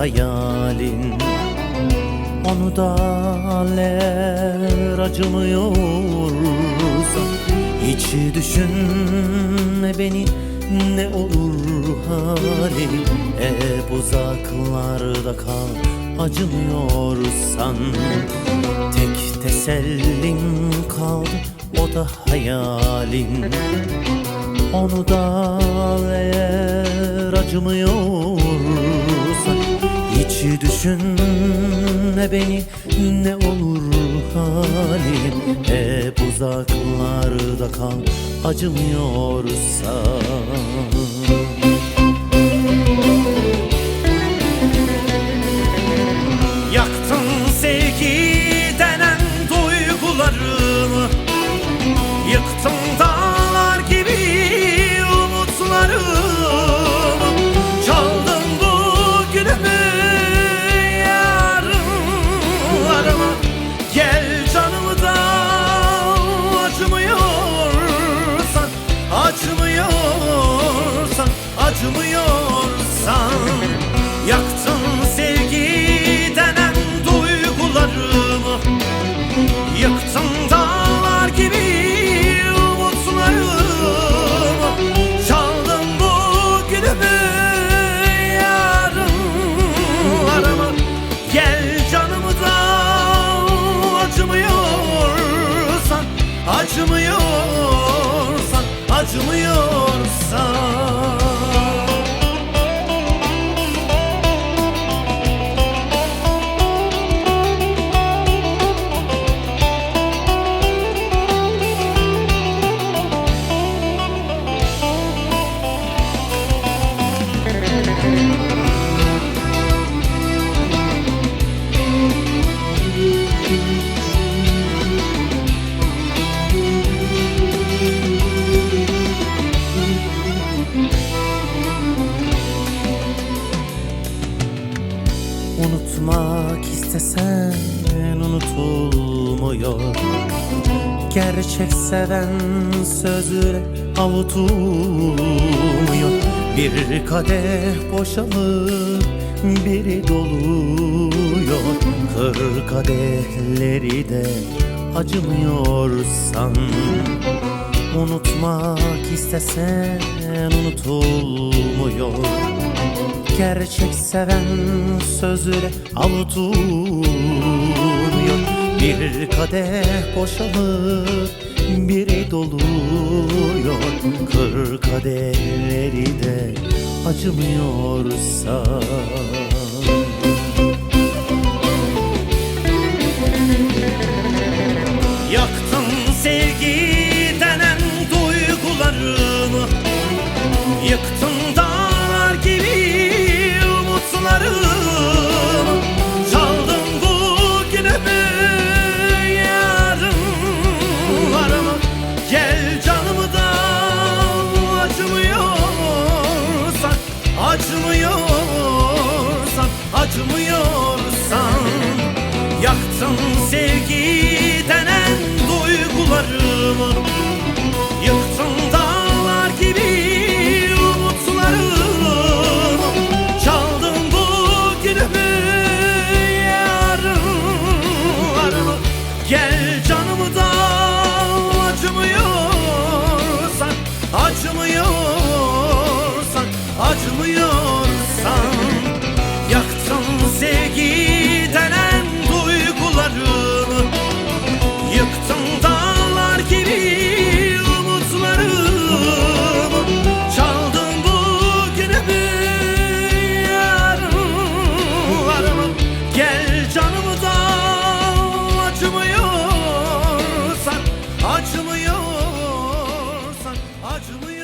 hayalin. Onu da acımıyorsa hiç düşünme beni, ne olur halim. Hep uzaklarda kal, acımıyorsan. Tek tesellim kaldı, o da hayalin. Onu da eğer acımıyorsa hiç düşünme beni, ne olur halim. Hep uzaklarda kal, acımıyorsa. Yaktın sevgi denen duygularımı, yıktın dağlar gibi umutlarımı. Çaldın bugünümü yarınlarıma. Gel canımı da acımıyorsan, acımıyorsan, acımıyorsan. Yaktın sevgi denen duygularımı, yıktın dağlar gibi umutlarımı. Çaldın bugünümü yarınlarıma. Gel canımı da acımıyorsan, acımıyorsan, acımıyorsan. Unutmak istesen unutulmuyor. Gerçek seven sözüyle avutulmuyor. Bir kadeh boşalır, biri doluyor. Kır kadehleri de acımıyorsan. Unutmak istesen unutulmuyor. Gerçek seven sözüyle avutulmuyor. Bir kadeh boşalır, biri doluyor. Kır kadehleri de acımıyorsa. Yaktın sevgi denen duygularımı, yıktın dağlar gibi umutlarımı. Çaldın bugünümü yarınlarıma. Gel canımı da acımıyorsan, acımıyorsan, acımıyorsan. Yaktın sevgi denen duygularımı, yıktın dağlar gibi umutlarımı. Çaldın bugünümü yarınlarımı. Gel canımı da acımıyorsan, acımıyorsan, acımıyorsan. Yaktın sevgi denen duygularımı, yıktın dağlar gibi umutlarımı. Çaldın bugünümü yarınlarımı. Gel canımı da acımıyorsan, acımıyorsan, acımıyorsan.